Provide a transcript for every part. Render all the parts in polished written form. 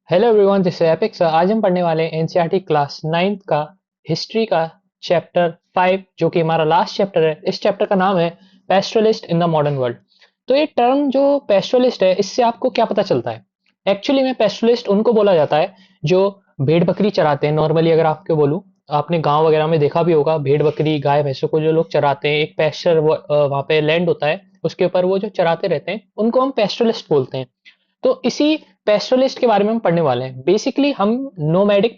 Hello everyone, this is epic sir. आज हम पढ़ने वाले हैं एनसीईआरटी क्लास 9 का हिस्ट्री का चैप्टर 5, जो कि हमारा लास्ट चैप्टर है। इस चैप्टर का नाम है पेस्टरलिस्ट इन द मॉडर्न वर्ल्ड। तो ये टर्म जो पेस्टरलिस्ट है, इससे आपको क्या पता चलता है? एक्चुअली में पेस्टरलिस्ट उनको बोला जाता है जो भेड़ बकरी चराते हैं। नॉर्मली अगर आपको बोलूं, आपने गांव वगैरह में देखा भी होगा, भेड़ बकरी गाय भैंसों को जो लोग चराते हैं, एक पेस्चर वहाँ पे लैंड होता है, उसके ऊपर वो जो चराते रहते हैं, उनको हम पेस्टरलिस्ट बोलते हैं। तो इसी पेस्टरलिस्ट के बारे में हम पढ़ने वाले हैं। बेसिकली हम नोमैडिक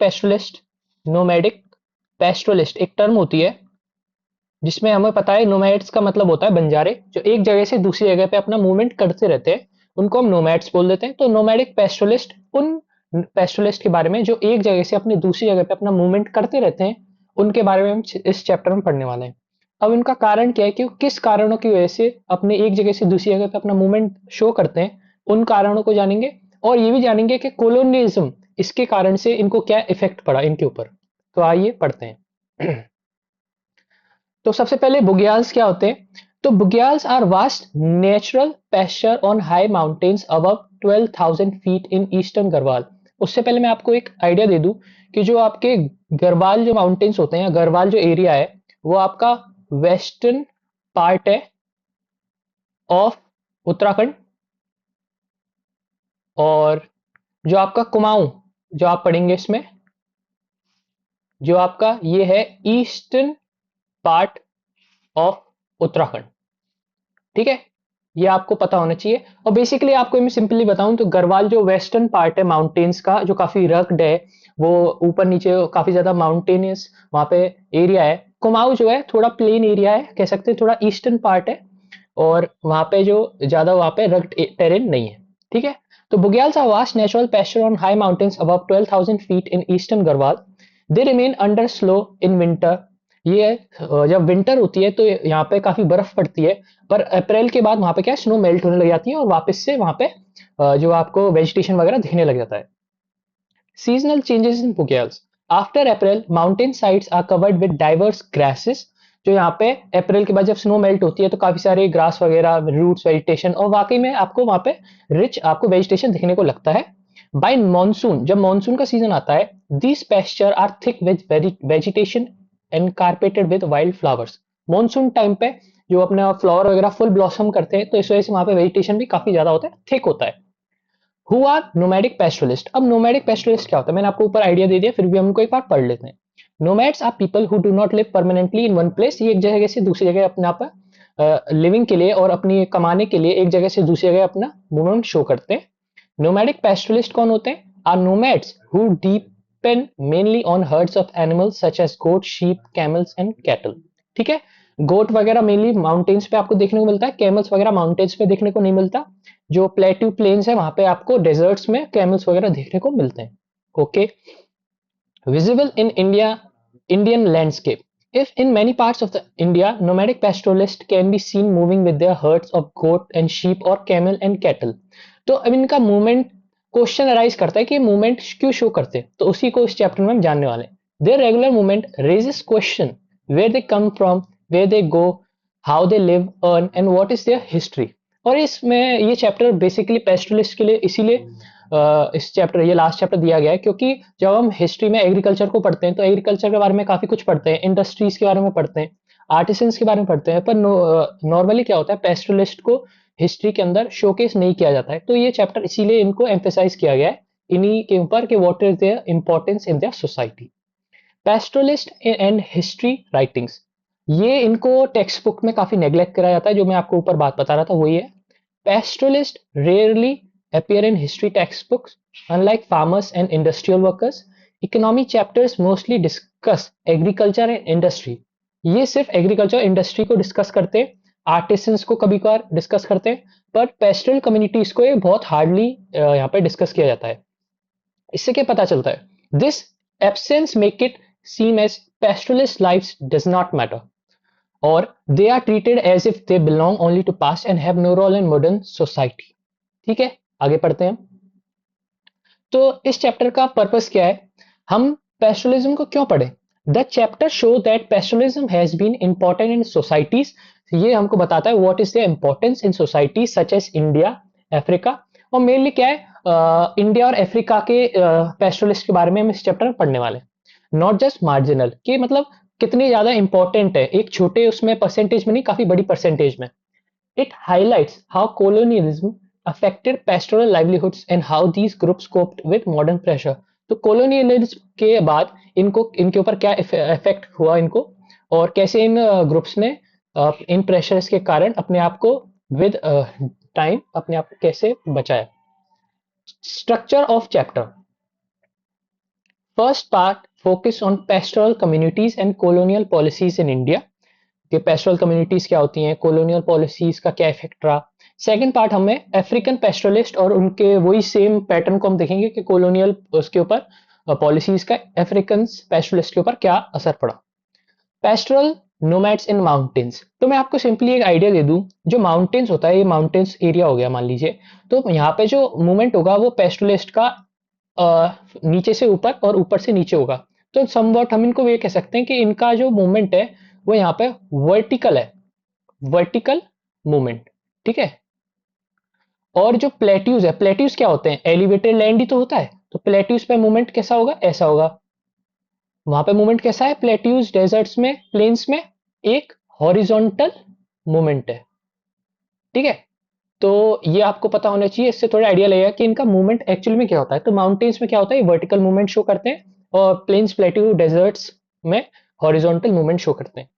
पेस्टरलिस्ट एक टर्म होती है जिसमें हमें पता है नोमैड्स का मतलब होता है बंजारे, जो एक जगह से दूसरी जगह पे अपना मूवमेंट करते रहते हैं, उनको हम नोमैड्स बोल देते हैं। तो नोमैडिक पेस्टरलिस्ट उन पेस्टरलिस्ट के बारे में जो एक जगह से अपनी दूसरी जगह पे अपना मूवमेंट करते रहते हैं, उनके बारे में हम इस चैप्टर में पढ़ने वाले हैं। अब इनका कारण क्या है कि वो किस कारणों की वजह से अपने एक जगह से दूसरी जगह पे अपना मूवमेंट शो करते हैं, उन कारणों को जानेंगे। और ये भी जानेंगे कि कोलोनियलिज्म, इसके कारण से इनको क्या इफेक्ट पड़ा इनके ऊपर। तो आइए पढ़ते हैं। तो सबसे पहले बुग्याल्स क्या होते हैं? तो bugyals are vast natural pasture on high mountains above 12,000 feet in eastern Garhwal. उससे पहले मैं आपको एक आइडिया दे दूं कि जो आपके गढ़वाल जो माउंटेन्स होते हैं, गढ़वाल जो एरिया है, वो आपका वेस्टर्न पार्ट है ऑफ उत्तराखंड। और जो आपका कुमाऊं, जो आप पढ़ेंगे इसमें, जो आपका ये है ईस्टर्न पार्ट ऑफ उत्तराखंड। ठीक है, ये आपको पता होना चाहिए। और बेसिकली आपको मैं सिंपली बताऊं तो गढ़वाल जो वेस्टर्न पार्ट है माउंटेन्स का, जो काफी रग्ड है, वो ऊपर नीचे काफी ज्यादा माउंटेनियस वहां पे एरिया है। कुमाऊं जो है थोड़ा प्लेन एरिया है, कह सकते हैं थोड़ा ईस्टर्न पार्ट है, और वहां पे जो ज्यादा वहां पे रग्ड टेरेन नहीं है। ठीक है। तो bugyals are vast natural pasture on high mountains above 12,000 feet in eastern Garhwal. They remain under snow in winter. ये जब विंटर होती है तो यहाँ पे काफी बर्फ पड़ती है, पर अप्रैल के बाद वहां पे क्या स्नो मेल्ट होने लग जाती है और वापस से वहां पे जो आपको वेजिटेशन वगैरह दिखने लग जाता है। Seasonal changes in Bugales. After April, mountain sides are covered with diverse grasses. जो यहाँ पे अप्रैल के बाद जब स्नो मेल्ट होती है तो काफी सारे ग्रास वगैरह, रूट्स, वेजिटेशन, और वाकई में आपको वहां पे रिच आपको वेजिटेशन दिखने को लगता है। बाय मॉनसून, जब मॉनसून का सीजन आता है, this pasture are thick with vegetation and carpeted with wild flowers. Monsoon time पे जो अपना फ्लावर वगैरह फुल ब्लॉसम करते हैं, तो इस वजह से वहां पे वेजिटेशन भी काफी ज्यादा होता है, थिक होता है। Who are nomadic pastoralist. अब नोमैडिक पेस्टरलिस्ट क्या होता है, मैंने आपको ऊपर आइडिया दे दिया, फिर भी हमको एक बार पढ़ लेते हैं। Nomads are people who do not live permanently in one place. ये एक जगह से दूसरी जगह अपने आप लिविंग के लिए और अपनी कमाने के लिए एक जगह से दूसरी जगह अपना मूवमेंट शो करते हैं। नोमैडिक पेस्टरलिस्ट कौन होते हैं? Are nomads who depend mainly on herds of animals such as goat, sheep, camels and cattle. ठीक है। गोट वगैरह मेनली माउंटेन्स पे आपको देखने को मिलता है, कैमल्स वगैरह माउंटेन्स पे देखने को नहीं मिलता। जो प्लेट्यू प्लेन्स है वहां पे आपको डेजर्ट्स में कैमल्स वगैरह देखने को मिलते हैं। Okay. Visible in Indian landscape. If in many parts of the India, nomadic pastoralists can be seen moving with their herds of goat and sheep or camel and cattle. तो अब इनका movement question arise करता है कि movement क्यों show करते हैं, तो उसी को इस चैप्टर में हम जानने वाले हैं। Their regular movement raises question where they come from, where they go, how they live, earn and what is their history. और इसमें ये चैप्टर बेसिकली पेस्टरलिस्ट के लिए इसीलिए इस चैप्टर, ये लास्ट चैप्टर दिया गया है, क्योंकि जब हम हिस्ट्री में एग्रीकल्चर को पढ़ते हैं तो एग्रीकल्चर के बारे में काफी कुछ पढ़ते हैं, इंडस्ट्रीज के बारे में पढ़ते हैं, आर्टिसंस के बारे में पढ़ते हैं, पर नॉर्मली क्या होता है, पेस्टरलिस्ट को हिस्ट्री के अंदर शोकेस नहीं किया जाता है। तो ये चैप्टर इसीलिए इनको एम्फेसाइज किया गया है इन्हीं के ऊपर कि what is their importance in their society. Pastoralist and history writings, ये इनको टेक्स्ट बुक में काफी नेग्लेक्ट करा जाता है। जो मैं आपको ऊपर बात बता रहा था वही है। Pastoralists rarely appear in history textbooks, unlike farmers and industrial workers. Economy chapters mostly discuss agriculture and industry. ये सिर्फ एग्रीकल्चर इंडस्ट्री को डिस्कस करते हैं, आर्टिसंस को कभी कभार डिस्कस करते हैं, पर पेस्टरल कम्युनिटीज को ये बहुत हार्डली यहाँ पे डिस्कस किया जाता है। इससे क्या पता चलता है? This absence make it seem as pastoralist life does not matter, or they are treated as if they belong only to past and have no role in modern society. ठीक है, आगे पढ़ते हैं। तो इस चैप्टर का पर्पस क्या है, हम पेस्टरलिज्म को क्यों पढ़े? The chapter show that pastoralism has been important in societies. ये हमको बताता है what is the importance in society such as India, Africa. और मेनली क्या है, इंडिया और अफ्रीका के पेस्टोरलिस्ट के बारे में हम इस चैप्टर में पढ़ने वाले हैं। नॉट जस्ट मार्जिनल, कि मतलब कितनी ज्यादा इंपॉर्टेंट है, एक छोटे उसमें परसेंटेज में नहीं, काफी बड़ी परसेंटेज में। It highlights how colonialism affected pastoral livelihoods and how these groups coped with modern pressure। तो colonialism के बाद इनको, इनके ऊपर क्या इफेक्ट हुआ इनको, और कैसे इन ग्रुप्स ने इन प्रेशर्स के कारण अपने आप को विद टाइम अपने आप को कैसे बचाया। Structure of chapter. First part focus on pastoral communities and colonial policies in India, कि पेस्टोरल कम्युनिटीज क्या होती हैं, कॉलोनियल पॉलिसीज का क्या इफेक्ट रहा। सेकंड पार्ट हमें अफ्रीकन पेस्टोरलिस्ट और उनके वही सेम पैटर्न को हम देखेंगे कि कॉलोनियल उसके ऊपर पॉलिसीज का अफ्रीकन पेस्टोरलिस्ट के ऊपर क्या असर पड़ा। Pastoral nomads in mountains. तो मैं आपको सिंपली एक आइडिया दे दूं, जो माउंटेन्स होता है, ये माउंटेन्स एरिया हो गया मान लीजिए, तो यहाँ पे जो मूवमेंट होगा वो पेस्टोरलिस्ट का नीचे से ऊपर और ऊपर से नीचे होगा। तो समवॉट हम इनको ये कह सकते हैं कि इनका जो मूवमेंट है वो यहाँ पे वर्टिकल है, वर्टिकल मूवमेंट, ठीक है। और जो प्लेट्यूज है, प्लेट्यूज क्या होते हैं, एलिवेटेड लैंड ही तो होता है, तो प्लेट्यूज पे मूवमेंट कैसा होगा, ऐसा होगा। वहां पे मूवमेंट कैसा है, प्लेट्यूज डेजर्ट्स में, प्लेन्स में एक हॉरिजॉन्टल मूवमेंट है, ठीक है। तो ये आपको पता होना चाहिए, इससे थोड़ा आइडिया लगेगा कि इनका मूवमेंट एक्चुअली में क्या होता है। तो माउंटेन्स में क्या होता है, वर्टिकल मूवमेंट शो करते हैं, और प्लेन्स, प्लेट्यू, डेजर्ट्स में हॉरिजॉन्टल मूवमेंट शो करते हैं।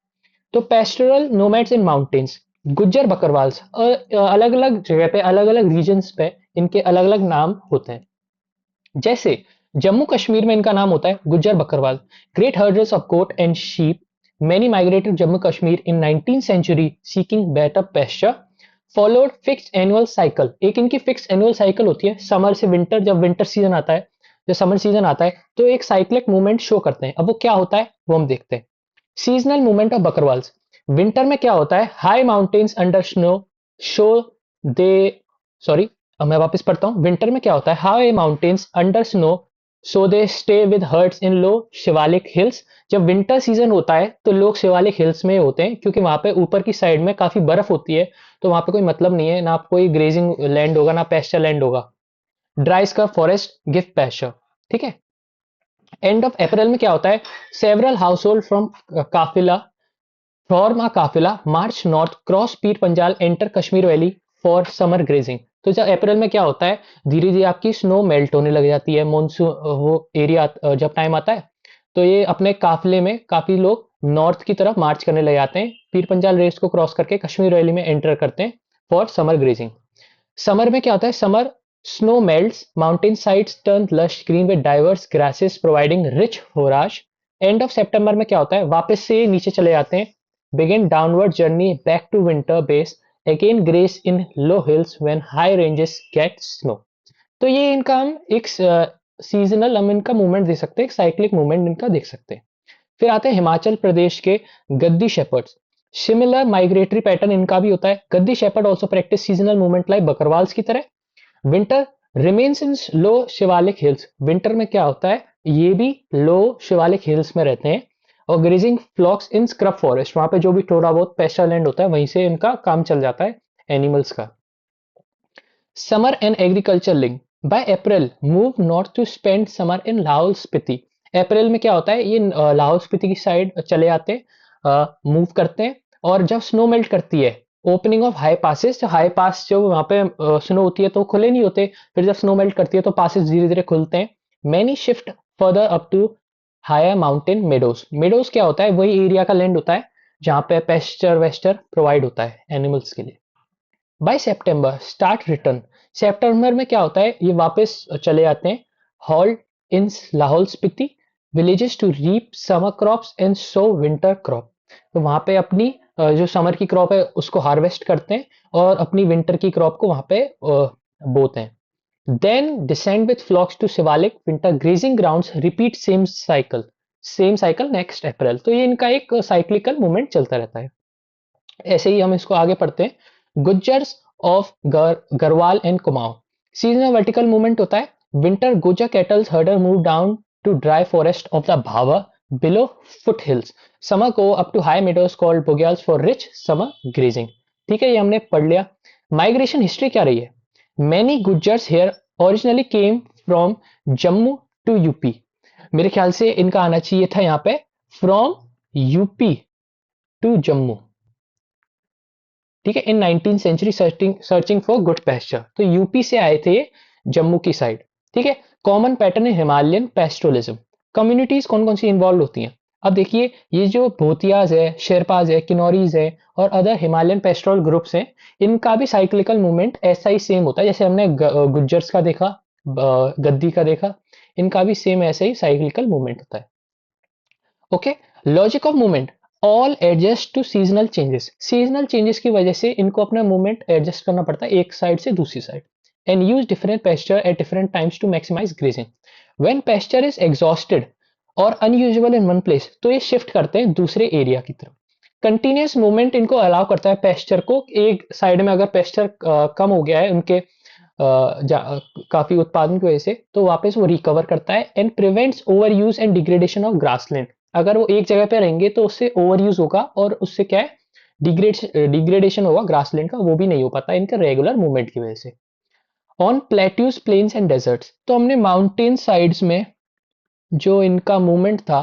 तो pastoral nomads in mountains, Gujjar Bakarwals, अलग अलग जगह पे, अलग अलग रीजन्स पे इनके अलग अलग नाम होते हैं। जैसे जम्मू कश्मीर में इनका नाम होता है Gujjar Bakarwal. Great herders of goat and sheep, many migrated Jammu Kashmir in 19th century seeking better pasture, followed fix annual cycle. एक इनकी फिक्स एनुअल साइकिल होती है, समर से विंटर, जब विंटर सीजन आता है, जब समर सीजन आता है तो एक साइक्लिक मूवमेंट शो करते हैं। अब वो क्या होता है वो हम देखते हैं। Seasonal movement of Bakarwals, winter में क्या होता है, high mountains under snow so they, sorry मैं वापस पढ़ता हूं। विंटर में क्या होता है, high mountains under snow so they stay with herds in low Shivalik hills. जब विंटर सीजन होता है तो लोग शिवालिक हिल्स में होते हैं, क्योंकि वहां पे ऊपर की साइड में काफी बर्फ होती है, तो वहां पे कोई मतलब नहीं है, ना कोई ग्रेजिंग लैंड होगा ना पेस्चर लैंड होगा। Dry scarf forest give pasture, ठीक है। एंड ऑफ अप्रैल में क्या होता है, सेवरल हाउस होल्ड फ्रॉम काफिला, फ्रॉम अ काफिला मार्च north cross Pir Panjal enter Kashmir valley for summer grazing. तो जब अप्रैल में क्या होता है, धीरे धीरे आपकी स्नो मेल्ट होने लग जाती है, मानसून वो एरिया जब टाइम आता है, तो ये अपने काफिले में काफी लोग नॉर्थ की तरफ मार्च करने लग जाते हैं, पीर पंजाल रेस को क्रॉस करके कश्मीर वैली में एंटर करते हैं फॉर समर ग्रेजिंग। समर में क्या होता है, summer snow melts, mountain sides turn lush green with diverse grasses providing rich forage. End of सितंबर में क्या होता है, वापस से नीचे चले जाते हैं, begin downward journey back to winter base, again grace in low hills when high ranges get snow। तो ये इनका हम एक सीजनल हम इनका मूवमेंट दे सकते हैं, एक साइक्लिक मूवमेंट इनका देख सकते हैं। फिर आते हैं हिमाचल प्रदेश के गद्दी शेपर्ड्स। सिमिलर माइग्रेटरी पैटर्न इनका भी होता है। Gaddi shepherd also practice seasonal movement like Bakarwals की तरह। Winter remains in low Shivalik hills, winter में क्या होता है, ये भी लो शिवालिक हिल्स में रहते हैं। और ग्रेजिंग फ्लॉक्स इन स्क्रब फॉरेस्ट, वहां पे जो भी थोड़ा बहुत पेस्चर लैंड होता है वहीं से इनका काम चल जाता है एनिमल्स का। Summer and agriculture link, by April move north to spend summer in Lahaul Spiti. April में क्या होता है, ये लाहौल स्पीति की साइड चले आते हैं, मूव करते हैं। और जब स्नो मेल्ट करती है, opening of high passes, high pass जो वहां पे स्नो होती है तो खुले नहीं होते, फिर जब स्नो मेल्ट करती है तो पासेस धीरे धीरे खुलते हैं। Many shift further up to higher mountain meadows. Meadows क्या होता है, वही एरिया का लैंड होता है जहां पे पेस्चर वेस्टर प्रोवाइड होता है एनिमल्स के लिए। बाय सितंबर स्टार्ट रिटर्न, सितंबर में क्या होता है, ये वापस चले जाते हैं, halt in Lahaul Spiti villages to reap summer crops and sow winter crop. तो वहां पे अपनी जो समर की क्रॉप है उसको हार्वेस्ट करते हैं, और अपनी विंटर की क्रॉप को वहां पे बोते हैं। Then descend with flocks to Shivalik winter grazing grounds, repeat same cycle next April. तो ये इनका एक साइक्लिकल मूवमेंट चलता रहता है। ऐसे ही हम इसको आगे पढ़ते हैं। Gujjars of Garhwal and Kumaon, seasonal vertical movement होता है। Winter Gujjar cattles herder move down to dry forest of the भावा बिलो फुट हिल्स, समर को up to high meadows called bugyals for rich summer grazing. ठीक है, ये हमने पढ़ लिया। माइग्रेशन हिस्ट्री क्या रही है, many Gujjars here originally came from Jammu to UP. मेरे ख्याल से इनका आना चाहिए था यहाँ पे फ्रॉम यूपी टू जम्मू। ठीक है, in 19th century searching for good pasture, तो यूपी से आए थे ये जम्मू की साइड। ठीक है, कॉमन पैटर्न है हिमालयन पेस्टोलिज्म। कम्युनिटीज कौन कौन सी इन्वॉल्व होती हैं? अब देखिए, ये जो भूतियाज है, शेरपाज है, किन्नौरीज है और अदर हिमालयन पेस्टोरल ग्रुप्स हैं, इनका भी साइक्लिकल मूवमेंट ऐसा ही सेम होता है जैसे हमने गुज्जर्स का देखा, गद्दी का देखा, इनका भी सेम ऐसा ही साइक्लिकल मूवमेंट होता है। Okay, logic of movement, all adjust to seasonal changes. Seasonal changes की वजह से इनको अपना मूवमेंट एडजस्ट करना पड़ता है एक साइड से दूसरी side, and use different pasture at different times to maximise grazing. When pasture is exhausted और अनयूजुअल इन वन प्लेस, तो ये शिफ्ट करते हैं दूसरे एरिया की तरफ। कंटिन्यूस मूवमेंट इनको अलाउ करता है पेस्चर को, एक साइड में अगर पेस्चर कम हो गया है उनके काफी उत्पादन की वजह से, तो वापस वो रिकवर करता है, and prevents over use and degradation of grassland. अगर वो एक जगह पे रहेंगे तो उससे ओवर यूज होगा और उससे क्या है, डिग्रेडेशन होगा ग्रासलैंड का, वो भी नहीं हो पाता इनके रेगुलर मूवमेंट की वजह से। On plateaus, plains and deserts, तो हमने माउंटेन साइड्स में जो इनका मूवमेंट था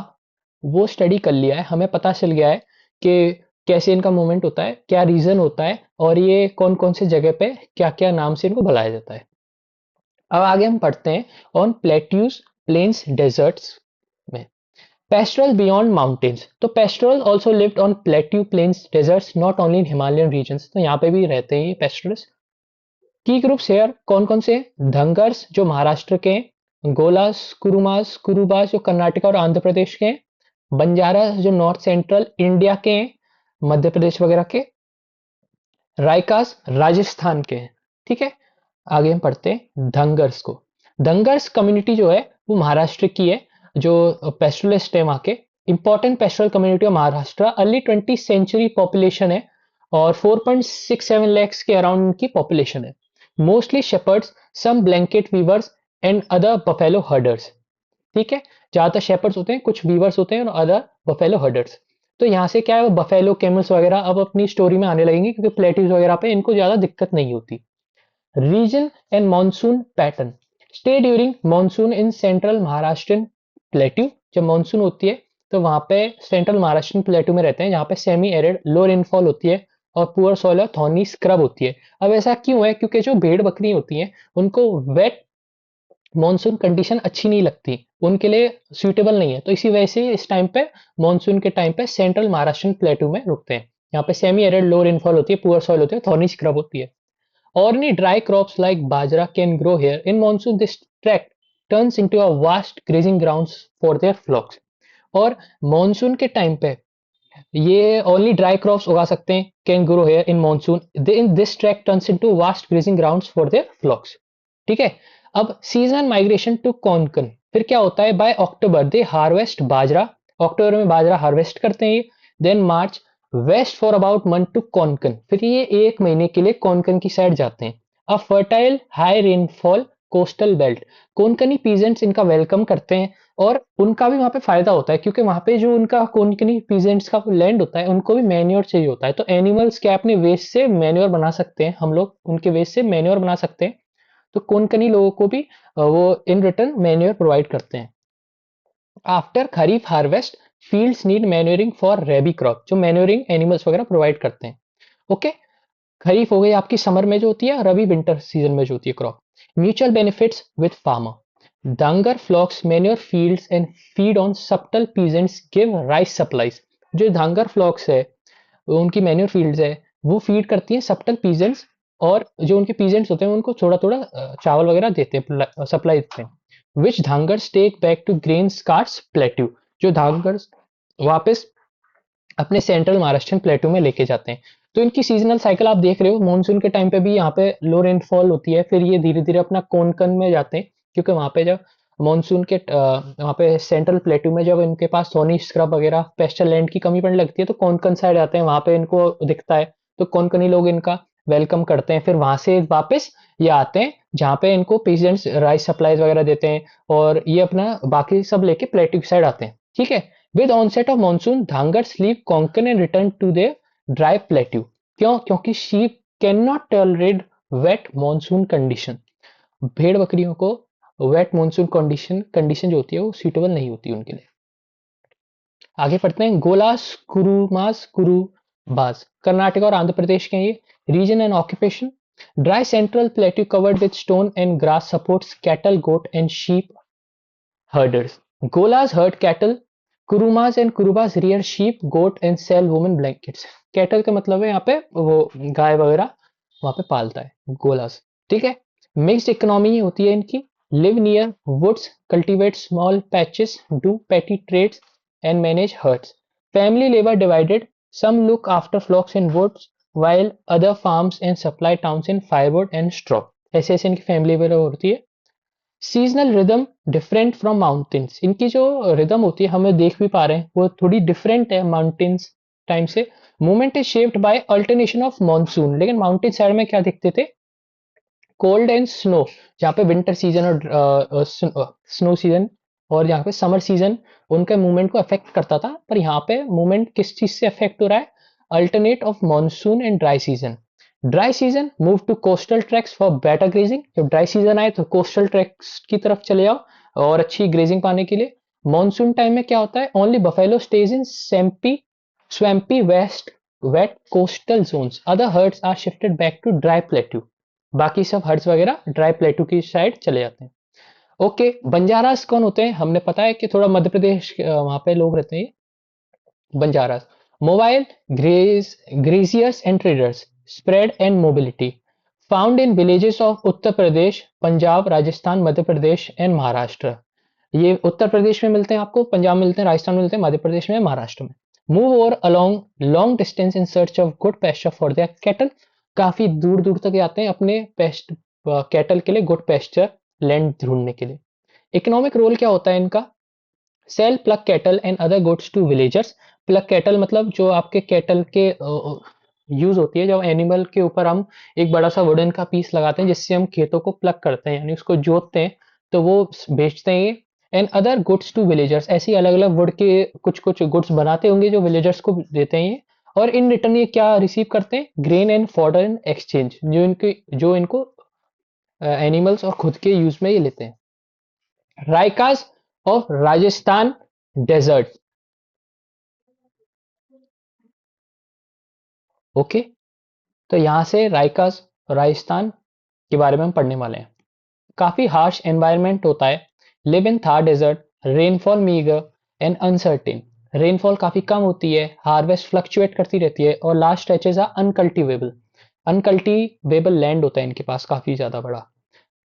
वो स्टडी कर लिया है, हमें पता चल गया है कि कैसे इनका मूवमेंट होता है, क्या रीजन होता है, और ये कौन कौन से जगह पे क्या क्या नाम से इनको बुलाया जाता है। अब आगे हम पढ़ते हैं ऑन प्लेट्यूज, प्लेन्स, डेजर्ट्स में। पेस्टोरल बियॉन्ड माउंटेन्स, तो pastoral also lived on plateau, plains, deserts, not only in Himalayan regions, तो यहाँ पे भी रहते हैं ये पेस्टोरल्स। की ग्रुप्स हेयर कौन कौन से? धंगर्स जो महाराष्ट्र के हैं, गोलास, कुरुमास, कुरुबास जो कर्नाटक और आंध्र प्रदेश के हैं, बंजारा जो नॉर्थ सेंट्रल इंडिया के हैं, मध्य प्रदेश वगैरह के, रायकास राजस्थान के हैं। ठीक है, आगे हम पढ़ते हैं धंगर्स को। धंगर्स कम्युनिटी जो है वो महाराष्ट्र की है, जो पेस्टोरलिस्ट है वहाँ के, important pastoral community of Maharashtra, early 20th century population है और 4.67 लैक्स के अराउंड उनकी पॉपुलेशन है। Mostly shepherds, some blanket weavers and other buffalo herders. ठीक है, ज्यादातर शेपर्ड्स होते हैं, कुछ वीवर्स होते हैं और अदर बफेलो हर्डर्स। तो यहाँ से क्या है, बफेलो, कैमल्स वगैरह अब अपनी स्टोरी में आने लगेंगे क्योंकि प्लेट्यूज वगैरह पे इनको ज्यादा दिक्कत नहीं होती। Region and monsoon pattern, stay during monsoon in central Maharashtra plateau. जब मॉनसून होती है तो वहां पे सेंट्रल महाराष्ट्र प्लेट्यू में रहते हैं, जहाँ पे सेमी एरिड लो रेनफॉल होती है और पुअर सॉइल और थॉर्नी स्क्रब होती है। अब ऐसा क्यों है? क्योंकि जो भेड़ बकरी होती हैं उनको वेट मॉनसून कंडीशन अच्छी नहीं लगती, उनके लिए सूटेबल नहीं है, तो इसी वजह से इस टाइम पे मॉनसून के टाइम पे सेंट्रल महाराष्ट्र प्लेट्यू में रुकते हैं। यहाँ पे सेमी एरिड लो रेनफॉल होती है, पुअर सॉइल होती है, थॉर्नी स्क्रब होती है। Only dry crops like bajra can grow here. In monsoon, this tract turns into a vast grazing grounds for their flocks. और मॉनसून के टाइम पे ये ओनली ड्राई क्रॉप्स उगा सकते हैं, can grow here in monsoon, in this track turns into vast grazing grounds for their flocks. ठीक है, अब सीजन माइग्रेशन टू कोंकण, फिर क्या होता है? बाय अक्टूबर दे हार्वेस्ट बाजरा, अक्टूबर में बाजरा हार्वेस्ट करते हैं। Then march west for about month to Konkan, फिर ये एक महीने के लिए कोंकण की साइड जाते हैं। अ fertile high rainfall coastal belt, Konkani peasants इनका वेलकम करते हैं और उनका भी वहाँ पे फायदा होता है क्योंकि वहाँ पे जो उनका कोंकणी पीजेंट्स का लैंड होता है उनको भी मैन्योर चाहिए होता है, तो एनिमल्स के अपने वेस्ट से मैन्योर बना सकते हैं, हम लोग उनके वेस्ट से मैन्योर बना सकते हैं, तो कोंकणी लोगों को भी वो इन रिटर्न मैन्योर प्रोवाइड करते हैं। After kharif harvest fields need manuring for rabi crop, जो मैन्योरिंग एनिमल्स वगैरह प्रोवाइड करते हैं। ओके, खरीफ हो गई आपकी समर में जो होती है, रबी विंटर सीजन में जो होती है crop. Mutual benefits with farmer, Dhangar flocks manure fields and feed on stubble peasants give rice supplies. जो डांगर फ्लॉक्स है उनकी मैन्योर फील्ड्स है, वो फीड करती हैं सब्टल पीजेंट्स, और जो उनके पीजेंट्स होते हैं उनको थोड़ा थोड़ा चावल वगैरह देते हैं, सप्लाई देते हैं। Which Dhangars take back to grain scarce plateau, जो धांगर्स वापस अपने सेंट्रल महाराष्ट्र प्लेटू में लेके जाते हैं। तो इनकी सीजनल साइकिल आप देख रहे हो, मानसून के टाइम पे भी यहाँ पे लो रेनफॉल होती है, फिर ये धीरे धीरे अपना कोंकण में जाते हैं क्योंकि वहाँ पे जब मानसून के वहाँ पे सेंट्रल प्लेटू में जब इनके पास सोनी स्क्रब वगैरह पेस्चर लैंड की कमी पड़ने लगती है तो कोंकण साइड आते हैं, वहाँ पे इनको दिखता है, तो कोंकणी लोग इनका वेलकम करते हैं, फिर वहां से वापस ये आते हैं जहाँ पे इनको पीजेंट्स राइस सप्लाईज वगैरह देते हैं और ये अपना बाकी सब लेके प्लेटू की साइड आते हैं। ठीक है, with onset of monsoon Dhangars leave Konkan and return to their dry plateau. क्यों? क्योंकि sheep can not tolerate wet monsoon condition. भेड़ बकरियों को वेट मानसून कंडीशन जो होती है वो सूटेबल नहीं होती उनके लिए। आगे पढ़ते हैं। गोलास, कुरुमास, कुरुबास कर्नाटक और आंध्र प्रदेश के हैं ये। Region and occupation. Dry central plateau covered with stone and grass supports cattle, goat and sheep herders. Golas herd cattle. Kurumas and Kurubas rear sheep, goat and sell women blankets. Cattle का मतलब है यहाँ पे वो गाय वगैरह वहां पे पालता है गोलास। ठीक है। मिक्स्ड इकोनॉमी होती है इनकी। Live near woods, cultivate small patches, do petty trades and manage herds. Family labor divided. Some look after flocks and woods while other farms and supply towns in firewood and straw. ऐसे ऐसे इनकी family वगैरह होती है। Seasonal rhythm different from mountains. इनकी जो rhythm होती है हमें देख भी पा रहे हैं वो थोड़ी डिफरेंट है माउंटेन्स टाइम से। Movement is shaped by alternation of monsoon. लेकिन माउंटेन साइड में क्या दिखते थे? कोल्ड एंड स्नो, जहाँ पे विंटर सीजन और स्नो सीजन और यहाँ पे समर सीजन उनके मूवमेंट को अफेक्ट करता था। पर यहाँ पे मूवमेंट किस चीज से अफेक्ट हो रहा है? Alternate of monsoon and dry season. Dry season move to coastal tracts for better grazing. जब ड्राई सीजन आए तो कोस्टल ट्रैक्स की तरफ चले जाओ और अच्छी ग्रेजिंग पाने के लिए। मॉनसून टाइम में क्या होता है? Only buffalo stays in swampy west wet coastal zones. Other herds are shifted back to dry plateau. बाकी सब हर्ड्स वगैरह ड्राई प्लेट्यू की साइड चले जाते हैं। ओके, बंजारास कौन होते हैं? हमने पता है कि थोड़ा मध्य प्रदेश वहां पे लोग रहते हैं Banjaras. Mobile graziers and traders, spread and mobility. Found in villages of Uttar Pradesh, Punjab, Rajasthan, Madhya Pradesh and Maharashtra. ये उत्तर प्रदेश में मिलते हैं आपको, पंजाब में मिलते हैं, राजस्थान में मिलते हैं, मध्य प्रदेश में, महाराष्ट्र में। Move over along long distance in search of good pasture for their cattle. काफी दूर दूर तक जाते हैं अपने पेस्ट कैटल के लिए गुड पेस्चर लैंड ढूंढने के लिए। इकोनॉमिक रोल क्या होता है इनका? Sell plough cattle and other goods to villagers. Plough cattle मतलब जो आपके कैटल के यूज होती है, जब एनिमल के ऊपर हम एक बड़ा सा वुडन का पीस लगाते हैं जिससे हम खेतों को प्लग करते हैं यानी उसको जोतते हैं, तो वो बेचते हैं ये। And other goods to villagers, ऐसी अलग अलग वुड के कुछ कुछ गुड्स बनाते होंगे जो विलेजर्स को देते हैं ये। और इन रिटर्न ये क्या रिसीव करते हैं? Grain and fodder in exchange, जो इनको एनिमल्स और खुद के यूज में ये लेते हैं। रायकास ऑफ राजस्थान डेजर्ट। ओके, तो यहां से रायकास राजस्थान के बारे में हम पढ़ने वाले हैं। काफी हार्श एनवायरनमेंट होता है। Live in Thar desert, rainfall meagre and uncertain. Rainfall काफी कम होती है, हार्वेस्ट फ्लक्चुएट करती रहती है और large stretches are uncultivable. Uncultivable land होता है इनके पास काफी ज्यादा बड़ा।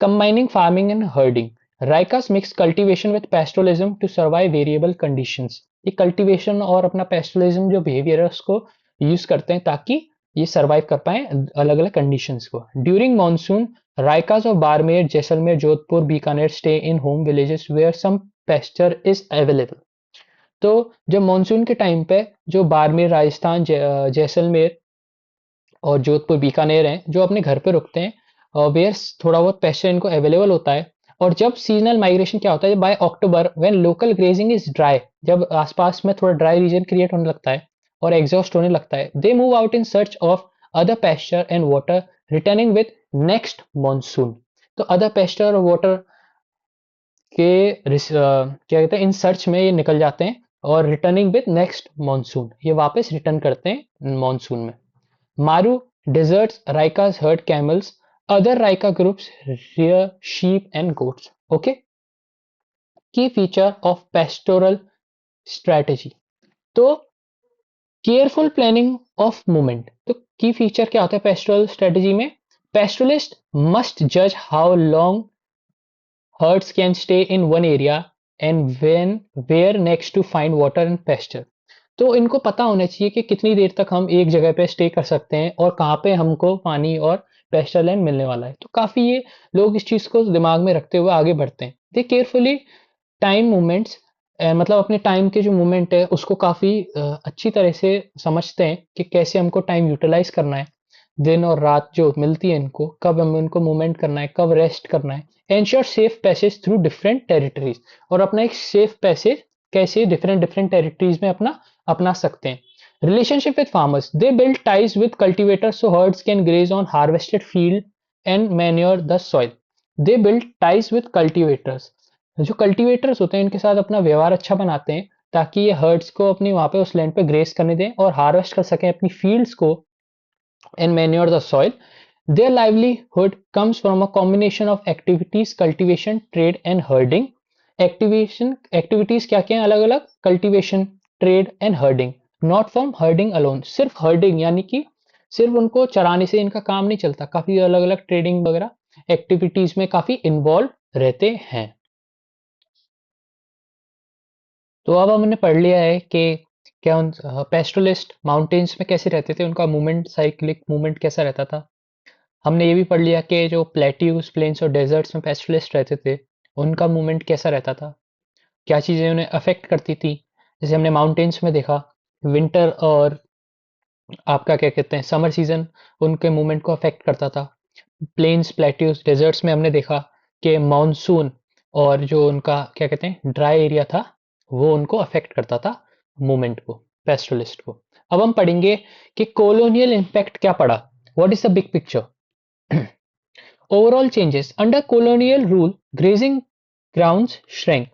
Combining farming and herding. Raikas mix cultivation with pastoralism to survive variable conditions. ये cultivation और अपना pastoralism जो behavior है उसको use करते हैं ताकि ये survive कर पाए अलग अलग conditions को। During monsoon, Raikas of Barmer, Jaisalmer, Jodhpur, Bikaner stay in home villages where some pasture is available. तो जब मानसून के टाइम पे जो बाड़मेर, राजस्थान, जैसलमेर और जोधपुर, बीकानेर हैं जो अपने घर पे रुकते हैं वेयर थोड़ा बहुत पैस्चर इनको अवेलेबल होता है। और जब सीजनल माइग्रेशन क्या होता है? By October when local grazing is dry, जब आसपास में थोड़ा ड्राई रीजन क्रिएट होने लगता है और एग्जॉस्ट होने लगता है, they move out in search of other pasture and water returning with next monsoon. तो अदर पैस्चर और वाटर के क्या कहते हैं इन सर्च में ये निकल जाते हैं और रिटर्निंग विद नेक्स्ट मॉनसून, ये वापस रिटर्न करते हैं मॉनसून में। Maru deserts Raikas herd camels. Other Raika groups rear sheep and goats. Okay. Key feature of pastoral strategy. तो केयरफुल प्लानिंग ऑफ मूवमेंट। तो की फीचर क्या होता है पेस्टोरल स्ट्रेटेजी में? पेस्टोरलिस्ट मस्ट जज how long herds can stay in one area and when where next to find water and pasture. तो इनको पता होना चाहिए कि कितनी देर तक हम एक जगह पे स्टे कर सकते हैं और कहाँ पे हमको पानी और पेस्चर लैंड मिलने वाला है। तो काफी ये लोग इस चीज को दिमाग में रखते हुए आगे बढ़ते हैं। दे केयरफुली टाइम मूवमेंट्स, मतलब अपने टाइम के जो मूवमेंट है उसको काफी अच्छी तरह से समझते हैं कि कैसे हमको टाइम यूटिलाइज करना है। दिन और रात जो मिलती है इनको, कब हमें इनको मूवमेंट करना है, कब रेस्ट करना है। Ensure safe passage through different territories, और अपना एक सेफ पैसेज कैसे डिफरेंट डिफरेंट टेरिटरीज में अपना अपना सकते हैं। Relationship with farmers, they build ties with cultivators so herds can graze on harvested field and manure the soil. They build ties with cultivators. जो कल्टिवेटर्स होते हैं इनके साथ अपना व्यवहार अच्छा बनाते हैं ताकि ये हर्ड्स को अपनी वहां पे उस लैंड पे ग्रेस करने दें और हार्वेस्ट कर सकें अपनी फील्ड्स को and manure the soil. Their livelihood comes from a combination of activities, cultivation, trade and herding. Activities क्या क्या हैं अलग अलग? Cultivation, trade and herding. Not from herding alone. सिर्फ herding यानी कि सिर्फ उनको चराने से इनका काम नहीं चलता, काफी अलग अलग ट्रेडिंग वगैरह एक्टिविटीज में काफी इन्वॉल्व रहते हैं। तो अब हमने पढ़ लिया है कि क्या उन पेस्टोलिस्ट माउंटेन्स में कैसे रहते थे, उनका मूवमेंट साइक्लिक मूवमेंट कैसा रहता था। हमने ये भी पढ़ लिया कि जो प्लेट्यूज प्लेन्स और डेजर्ट्स में पेस्टलिस्ट रहते थे उनका मूवमेंट कैसा रहता था, क्या चीज़ें उन्हें अफेक्ट करती थी। जैसे हमने माउंटेन्स में देखा विंटर और आपका क्या कहते हैं समर सीजन उनके मूवमेंट को अफेक्ट करता था। प्लेन्स प्लेट्यूज डेजर्ट्स में हमने देखा कि मानसून और जो उनका क्या कहते हैं ड्राई एरिया था वो उनको अफेक्ट करता था मूवमेंट को, पेस्टलिस्ट को। अब हम पढ़ेंगे कि कॉलोनियल इम्पैक्ट क्या पड़ा, what is the big picture. Overall changes under colonial rule grazing grounds shrank.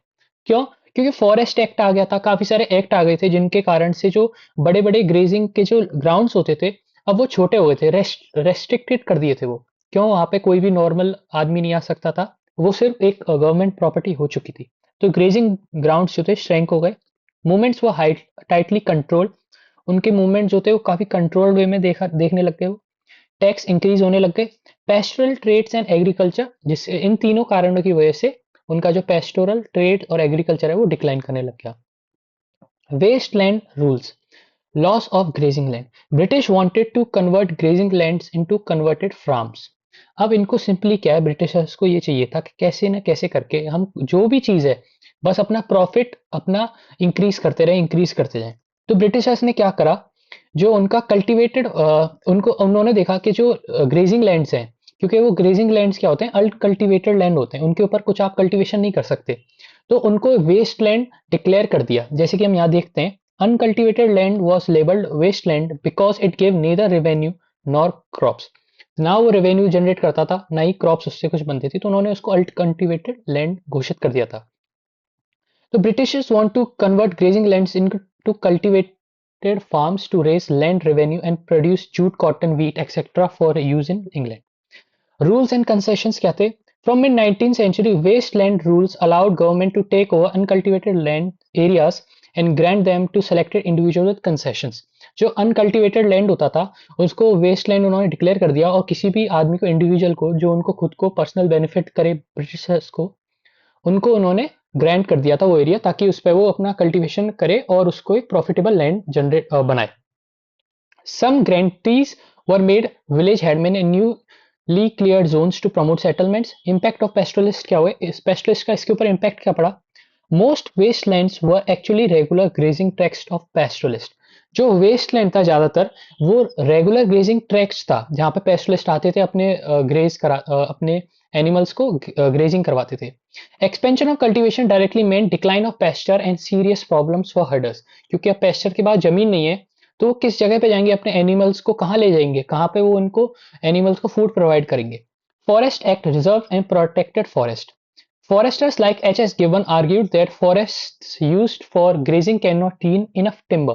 क्यों? क्योंकि फॉरेस्ट एक्ट आ गया था, काफी सारे एक्ट आ गए थे जिनके कारण से जो बड़े बड़े ग्रेजिंग के जो ग्राउंड्स होते थे अब वो छोटे हो गए थे, रेस्ट्रिक्टेड कर दिए थे वो। क्यों? वहां पे कोई भी नॉर्मल आदमी नहीं आ सकता था, वो सिर्फ एक गवर्नमेंट प्रॉपर्टी हो चुकी थी। तो ग्रेजिंग ग्राउंड्स जो थे श्रैंक हो गए। मूवमेंट्स वो हाइट टाइटली कंट्रोल, उनके मूवमेंट जो थे वो काफी कंट्रोल्ड वे में देखने लग गए वो। टैक्स इंक्रीज होने लग गए। पेस्टोरल ट्रेड्स एंड एग्रीकल्चर, जिससे इन तीनों कारणों की वजह से उनका जो पेस्टोरल ट्रेड और एग्रीकल्चर है वो डिक्लाइन करने लग गया। Waste land rules, loss of grazing land. British wanted to convert grazing lands into converted farms. अब इनको सिंपली क्या है, ब्रिटिशर्स को ये चाहिए था कि कैसे ना कैसे करके हम जो भी चीज है बस अपना प्रॉफिट अपना इंक्रीज करते जाएं। तो ब्रिटिशर्स ने क्या करा, जो उनका कल्टीवेटेड उनको उन्होंने देखा कि जो ग्रेजिंग लैंड्स हैं, क्योंकि वो ग्रेजिंग लैंड्स क्या होते हैं अनकल्टीवेटेड लैंड होते हैं, उनके ऊपर कुछ आप कल्टीवेशन नहीं कर सकते। तो उनको वेस्ट लैंड डिक्लेयर कर दिया। जैसे कि हम यहाँ देखते हैं uncultivated land was labelled waste land because it gave neither revenue nor crops. ना वो रेवेन्यू जनरेट करता था ना ही क्रॉप्स उससे कुछ बनती थी, तो उन्होंने उसको अनकल्टीवेटेड लैंड घोषित कर दिया था। तो Britishers want to convert grazing lands into cultivated farms to raise land revenue and produce jute, cotton, wheat, etc. for use in England. Rules and concessions क्या थे? From mid 19th century, waste land rules allowed government to take over uncultivated land areas and grant them to selected individuals with concessions. जो uncultivated land होता था उसको waste land उन्होंने declare कर दिया, और किसी भी आदमी को इंडिविजुअल को जो उनको खुद को पर्सनल बेनिफिट करे ब्रिटिशर्स को, उनको उन्होंने ग्रांट कर दिया था वो एरिया, ताकि उस पर वो अपना कल्टीवेशन करे और उसको एक प्रॉफिटेबल लैंड जनरेट बनाए। Some grantees were made village headman and newly cleared zones to promote settlements. Impact of pastoralist क्या हुए, इस पेस्टलिस्ट का इसके ऊपर इंपैक्ट क्या पड़ा। Most waste lands were actually regular grazing tracks of pastoralist. जो वेस्ट लैंड था ज्यादातर वो रेगुलर ग्रेजिंग ट्रैक्स था, जहां पे पेस्टलिस्ट आते थे अपने अपने एनिमल्स को ग्रेजिंग करवाते थे। Expansion of cultivation directly meant decline of pasture and serious problems for herders. क्योंकि अब पेस्चर के बाद जमीन नहीं है तो वो किस जगह पे जाएंगे, अपने एनिमल्स को कहाँ ले जाएंगे, कहाँ पे वो उनको एनिमल्स को फूड प्रोवाइड करेंगे। Forest act reserve and protected forest. Foresters like H.S. Gibbon argued that forests used for grazing cannot contain enough timber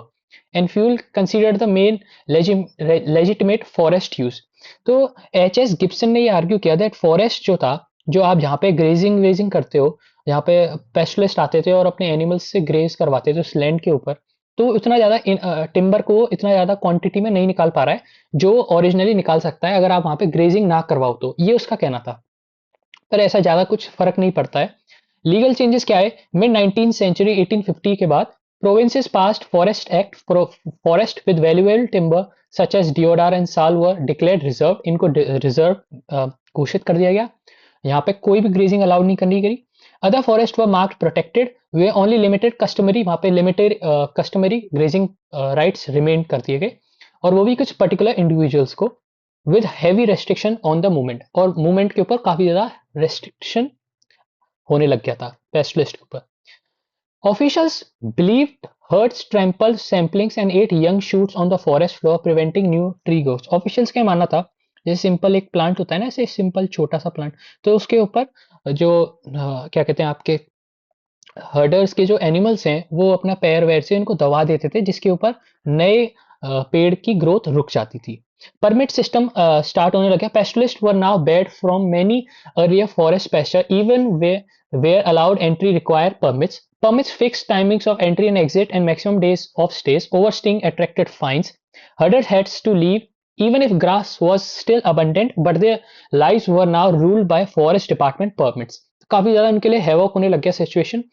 and fuel considered the main legitimate forest use. तो H.S. Gibson ने ये argue किया that forest जो था, जो आप जहाँ पे ग्रेजिंग वेजिंग करते हो, जहाँ पे पेस्टलिस्ट आते थे और अपने एनिमल्स से ग्रेज करवाते थे उस लैंड के ऊपर, तो उतना ज़्यादा टिम्बर को इतना ज़्यादा क्वांटिटी में नहीं निकाल पा रहा है जो ओरिजिनली निकाल सकता है अगर आप वहाँ पे ग्रेजिंग ना करवाओ। तो ये उसका कहना था, पर ऐसा ज्यादा कुछ फर्क नहीं पड़ता है। लीगल चेंजेस क्या है, मिड 19th सेंचुरी 1850 के बाद provinces passed forest act, forest with valuable timber such as deodar and sal were declared reserve. इनको रिजर्व घोषित कर दिया गया, यहाँ पे कोई भी ग्रेजिंग अलाउड नहीं करनी गई। अदर फॉरेस्ट वर marked protected, way only limited customary, वहां पे limited customary grazing rights remain कर दिए गए, और वो भी कुछ पर्टिकुलर इंडिविजुअल्स को, with heavy restriction on the movement, और मूवमेंट के ऊपर काफी ज्यादा रेस्ट्रिक्शन होने लग गया था पेस्टलिस्ट के ऊपर। Officials believed herds trampled saplings and ate young shoots on the forest floor, preventing new tree growth. Officials का मानना था जैसे सिंपल एक प्लांट होता है ना, ऐसे सिंपल छोटा सा प्लांट, तो उसके ऊपर जो क्या कहते हैं आपके हर्डर्स के जो एनिमल्स हैं वो अपना पैर वैर से इनको दबा देते थे, जिसके ऊपर नए पेड़ की ग्रोथ रुक जाती थी। परमिट सिस्टम स्टार्ट होने लगा। Pastoralist were now barred from many earlier forest pasture even where allowed entry require permits fixed timings of entry and exit and maximum days of stays. Overstaying attracted fines. Herders had to leave even if grass was still abundant, but their lives were now ruled by forest department permits. काफी ज्यादा उनके लिए havoc होने लग गया situation,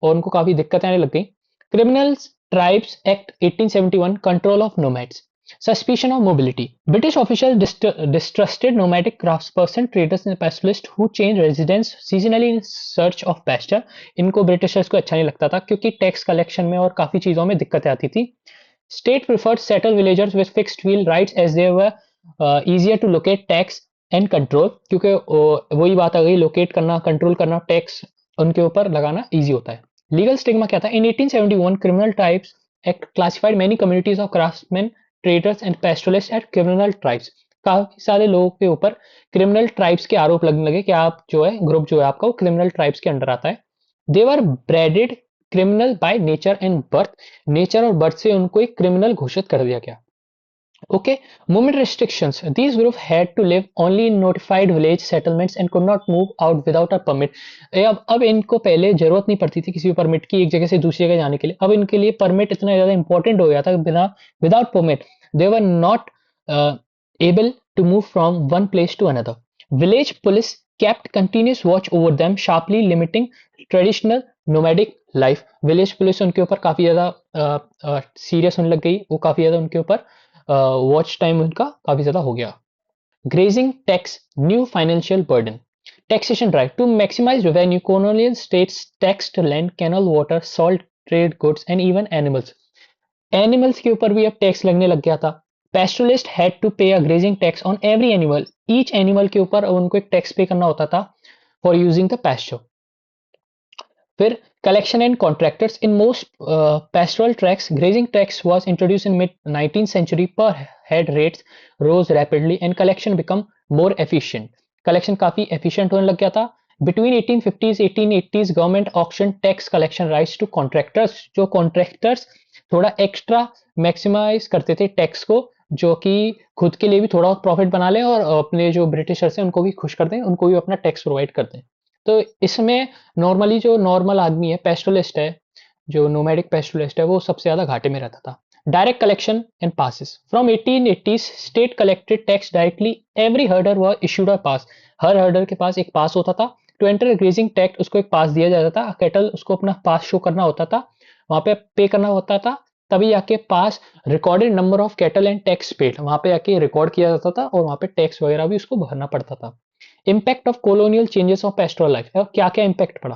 और उनको काफी दिक्कतें आने लग गई। Criminals tribes act 1871 control of nomads. Suspicion of mobility. British officials distrusted nomadic craftsperson, traders and pastoralists who changed residence seasonally in search of pasture. इनको ब्रिटिशर्स को अच्छा नहीं लगता था क्योंकि टैक्स कलेक्शन में और काफी चीजों में दिक्कतें आती थी। State preferred settled villagers with fixed wheel rights as they were easier to locate, tax and control, क्योंकि वही बात आ गई, लोकेट करना, कंट्रोल करना, टैक्स उनके ऊपर लगाना इजी होता है। लीगल स्टिग्मा क्या था? In 1871 criminal tribes act classified many communities of craftsmen, traders and pastoralist at criminal tribes. काफी सारे लोगों के ऊपर क्रिमिनल ट्राइब्स के आरोप लगने लगे कि आप जो है ग्रुप जो है आपका वो क्रिमिनल ट्राइब्स के अंडर आता है। They were branded criminal by nature and birth. Nature और बर्थ से उनको एक क्रिमिनल घोषित कर दिया गया। Okay, movement restrictions. These groups had to live only in notified village settlements and could not move out without a permit. अब इनको पहले जरूरत नहीं पड़ती थी किसी भी परमिट की एक जगह से दूसरी जगह जाने के लिए। अब इनके लिए परमिट इतना ज्यादा इंपॉर्टेंट हो गया था, बिना without permit they were not able to move from one place to another. Village police kept continuous watch over them, sharply limiting traditional nomadic life. Village police उनके ऊपर काफी ज्यादा सीरियस होने लग गई, वो काफी ज्यादा उनके ऊपर वॉच टाइम उनका काफी ज्यादा हो गया। Grazing tax, new financial burden. Taxation drive to maximise revenue, colonial states taxed land, canal water, salt, trade goods and even animals. Animals के ऊपर भी अब टैक्स लगने लग गया था। Pastoralist had to pay a grazing tax on every animal. Each animal के ऊपर उनको एक टैक्स पे करना होता था फॉर यूजिंग द पेस्चर। फिर collection and contractors. In most pastoral tracts, grazing tax was introduced in mid 19th century. Per head rates rose rapidly and collection become more efficient. Collection काफी efficient होने लग गया था। Between 1850s 1880s government auction tax collection rights to contractors. जो contractors थोड़ा extra maximize करते थे tax को, जो कि खुद के लिए भी थोड़ा प्रॉफिट बना लें और अपने जो ब्रिटिशर्स हैं उनको भी खुश कर दें, उनको भी अपना टैक्स प्रोवाइड कर दें। तो इसमें नॉर्मली जो नॉर्मल आदमी है, पेस्टोरलिस्ट है, जो नोमैडिक पेस्टोरलिस्ट है, वो सबसे ज्यादा घाटे में रहता था। Direct collection and passes. From 1880s state collected tax directly, every हर्डर were issued a पास। हर हर्डर के पास एक पास होता था। टू एंटर ग्रेजिंग टैक्स, उसको एक पास दिया जाता था। कैटल, उसको अपना पास शो करना होता था, वहां पे पे करना होता था, तभी आके pass recorded number of cattle and tax paid, वहां पे आके रिकॉर्ड किया जाता था और वहां पे टैक्स वगैरह भी उसको भरना पड़ता था। Impact of colonial changes of pastoral life. क्या क्या इम्पैक्ट पड़ा?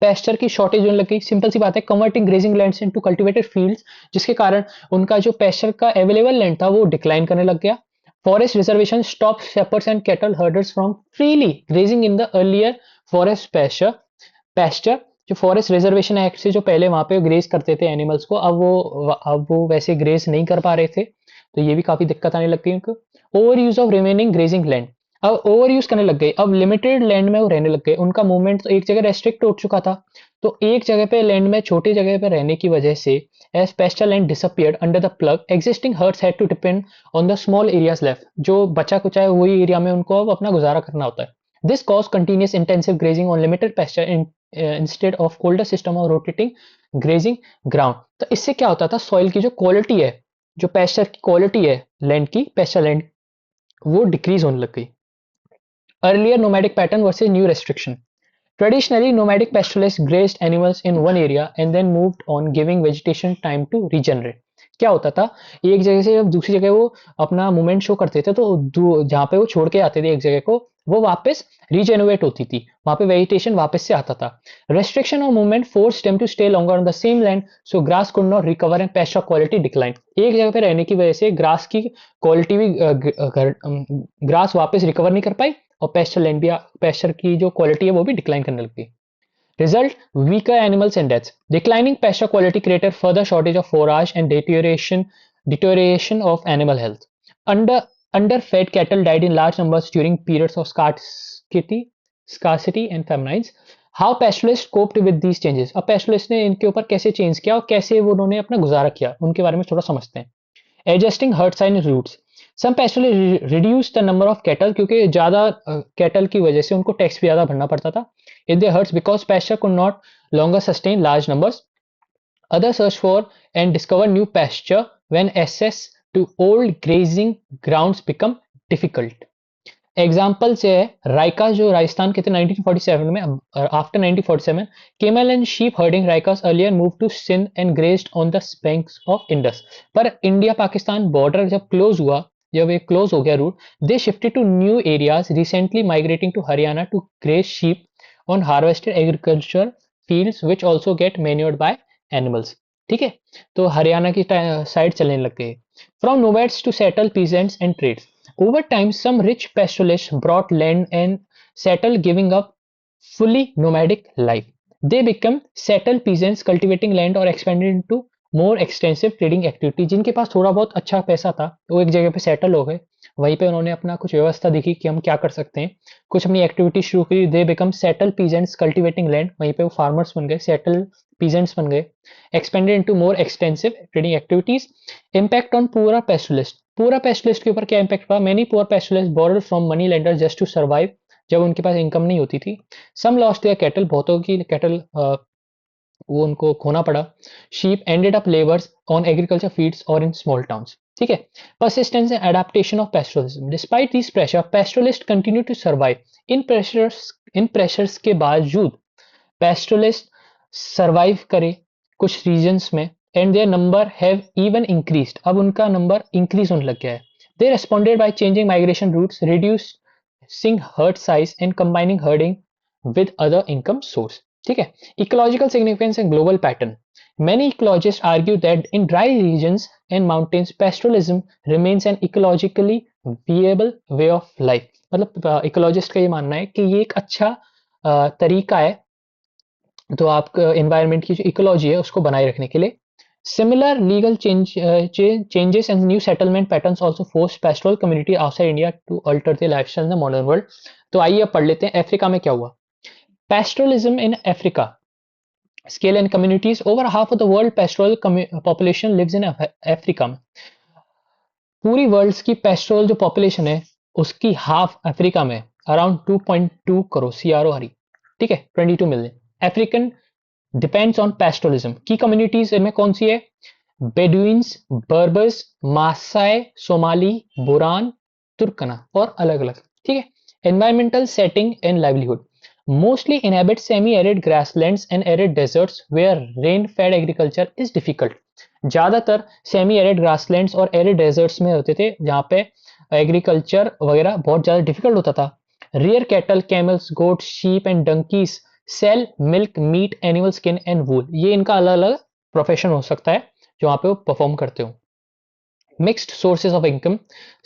पेस्चर की शॉर्टेज होने लग गई। सिंपल सी बात है, converting grazing lands into cultivated fields, जिसके कारण उनका जो पेस्चर का अवेलेबल लैंड था वो डिक्लाइन करने लग गया। Forest reservation stop shepherds and cattle herders from freely grazing in the earlier forest pasture. Pasture जो फॉरेस्ट रिजर्वेशन एक्ट से जो पहले वहां पे ग्रेज करते थे एनिमल्स को, अब वो वैसे ग्रेज नहीं कर पा रहे थे, तो ये भी काफी दिक्कत आने लग गई उनको। Over use of remaining grazing land, अब ओवर यूज करने लग गए, अब लिमिटेड लैंड में वो रहने लग गए। उनका मूवमेंट तो एक जगह रेस्ट्रिक्ट हो चुका था, तो एक जगह पे लैंड में, छोटी जगह पे रहने की वजह से as pasture land disappeared under the plough, existing herds had to depend on the small areas left. जो बचा कुचा है वही एरिया में उनको अब अपना गुजारा करना होता है। This cause continuous intensive grazing on limited pasture instead of older system of rotating grazing ground. तो इससे क्या होता था, सॉइल की जो क्वालिटी है, जो पेस्चर की क्वालिटी है लैंड की, पेस्चर लैंड, वो डिक्रीज होने लग गई। Earlier nomadic pattern versus new restriction. Traditionally, nomadic pastoralists grazed animals in one area and then moved on, giving vegetation time to regenerate. क्या होता था, एक जगह से जब दूसरी जगह वो अपना मूवमेंट शो करते थे, तो जहां पे वो छोड़ के आते थे एक जगह को, वो वापस रीजेनरेट होती थी, वहां पे वेजिटेशन वापस से आता था। Restriction of movement force them to stay longer on the same land, so grass could not recover and pasture quality decline. एक जगह पे रहने की वजह से ग्रास की क्वालिटी भी ग्रास वापस रिकवर नहीं कर पाई, और पेस्चर लैंड भी, पेस्चर की जो क्वालिटी है वो भी डिक्लाइन करने लग गई। Result, weaker animals and deaths. Declining pasture quality created further shortage of forage and deterioration of animal health. Under underfed cattle died in large numbers during periods of scarcity and famines. How pastoralists coped with these changes? अब pastoralists ने इनके ऊपर कैसे change किया और कैसे वो उन्होंने अपना गुजारा किया, उनके बारे में थोड़ा समझते हैं. Adjusting herd size and routes. Some pastoralists reduce the number of cattle क्योंकि ज़्यादा cattle की वजह से उनको टैक्स भी ज़्यादा भरना पड़ता था in their herds because pasture could not longer sustain large numbers. Others search for and discover new pasture when access to old grazing grounds become difficult. Example से है रायका जो राजस्थान के थे 1947 में. After 1947 camel and sheep herding Raikas earlier move to Sindh and grazed on the banks of Indus. पर India Pakistan border जब close हुआ, जब ये क्लोज हो गया route, they shifted to new areas recently migrating to Haryana to graze sheep on harvested agriculture fields which also get manured by animals. ठीक है, तो हरियाणा की साइड चलने लग गए. From nomads to settle peasants and trades. Over time, some rich pastoralists brought land and settled, giving up fully nomadic life. They become settled peasants, cultivating land or expanded into more extensive trading activity. जिनके पास थोड़ा बहुत अच्छा पैसा था वो एक जगह पे सेटल हो गए, वहीं पे उन्होंने अपना कुछ व्यवस्था देखी कि हम क्या कर सकते हैं, कुछ अपनी एक्टिविटी शुरू की. They become settle peasants cultivating land, वहीं पे वो फार्मर्स बन गए, सेटल पीजेंट्स बन गए. Expanded into more extensive trading activities. Impact on पूरा पेस्टलिस्ट. पूरा पेस्टलिस्ट के ऊपर क्या इम्पैक्ट हुआ? Many poor pastoralist borrowed from money lender just to survive, जब उनके पास इनकम नहीं होती थी. सम लॉस्ट देयर कैटल, बहुतों की कैटल वो उनको खोना पड़ा. Sheep ended up labours on agriculture fields और इन स्मॉल टाउन्स. ठीक है. Persistence and adaptation of pastoralism. Despite this pressure pastoralist continue to survive. इन प्रेशर्स के बावजूद पेस्टोरलिस्ट सर्वाइव करे कुछ रीजन्स में, and their number have even increased. अब उनका नंबर इंक्रीज होने लग गया है. They responded by changing migration routes, reducing herd size and combining herding with other income source. ठीक है. Ecological significance and global pattern. Many ecologists argue that in dry regions and mountains, pastoralism remains an ecologically viable way of life. मतलब ecologist का ये मानना है कि ये एक अच्छा तरीका है तो आप एनवायरनमेंट की जो इकोलॉजी है उसको बनाए रखने के लिए. Similar legal changes and new settlement patterns also forced pastoral community outside India to alter their lifestyle in the modern world. तो आइए अब पढ़ लेते हैं अफ्रीका में क्या हुआ. Pastoralism in Africa. Scale and communities. Over half of the world pastoral population lives in Africa. पूरी वर्ल्ड की पेस्टोरल जो पॉपुलेशन है उसकी हाफ अफ्रीका में, अराउंड 2.2 करोड़ CRO. ठीक है, 22 million. African depends on pastoralism. की कम्युनिटीज इनमें कौन सी है? बेडुइन्स, बर्बर्स, मासाई, सोमाली, बुरान, तुर्कना और अलग अलग. ठीक है. Environmental setting and livelihood. Mostly inhabit semi-arid grasslands and arid deserts where rain-fed agriculture is difficult. ज्यादातर सेमी एरिड ग्रासलैंड्स और एरिड डेजर्ट्स में होते थे जहाँ पे एग्रीकल्चर वगैरह बहुत ज्यादा डिफिकल्ट होता था. Rear cattle, camels, goat, sheep and donkeys sell milk, meat, animal skin and wool. ये इनका अलग अलग प्रोफेशन हो सकता है जो वहाँ पे वो परफॉर्म करते हो. Mixed sources of income.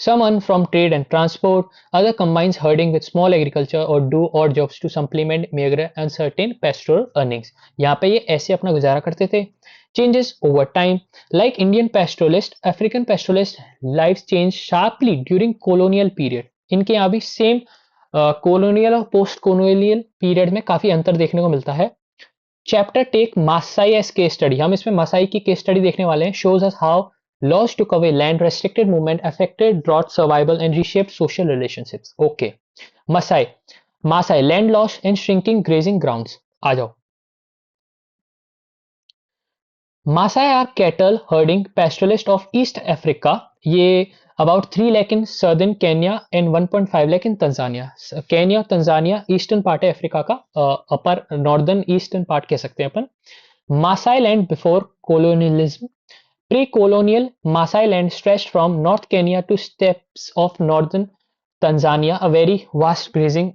Some earn from trade and transport. Other combines herding with small agriculture or do odd jobs to supplement meager and certain pastoral earnings. यहाँ पे ये ऐसे अपना गुजारा करते थे. Changes over time. Like Indian pastoralist, African pastoralist lives change sharply during colonial period. इनके यहाँ भी सेम colonial और post colonial period में काफी अंतर देखने को मिलता है. Chapter take Maasai as case study. हम इसमें मासाई की केस स्टडी देखने वाले हैं. Shows us how laws took away land, restricted movement, affected drought survival and reshaped social relationships. Okay. Maasai land loss and shrinking grazing grounds. आ जाओ. Maasai are cattle herding pastoralists of East Africa. ये about 3 lakh in southern Kenya and 1.5 lakh in Tanzania. Kenya, Tanzania eastern part है Africa का, अपर northern eastern part कह सकते हैं अपन. Maasai land before colonialism. Pre-colonial Maasai land stretched from North Kenya to steppes of northern Tanzania, a very vast grazing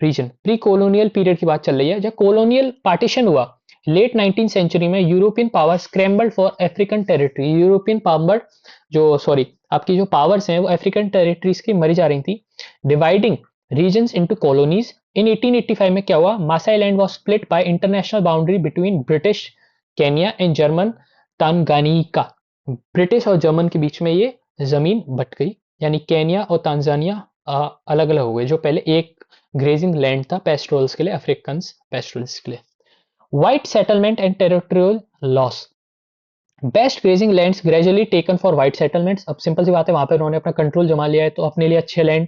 region. Pre-colonial period की बात चल रही है. जब colonial partition हुआ लेट 19th सेंचुरी में, European power scrambled for African territory. European power आपकी जो पावर्स हैं वो अफ्रीकन टेरिटरीज की मरी जा रही थी. Dividing regions into colonies. In 1885 में क्या हुआ? Maasai land was split by international boundary between British Kenya and German Tanganyika. British और जर्मन के बीच में ये जमीन बट गई यानी केन्या और तांजानिया अलग अलग हो गए, जो पहले एक ग्रेजिंग लैंड था पेस्ट्रोल्स के लिए, अफ्रीकन पेस्ट्रोल्स के लिए। White settlement and territorial loss. Best grazing lands gradually taken for white settlements. अब सिंपल सी बात है, वहां पे उन्होंने अपना कंट्रोल जमा लिया है, तो अपने लिए अच्छे लैंड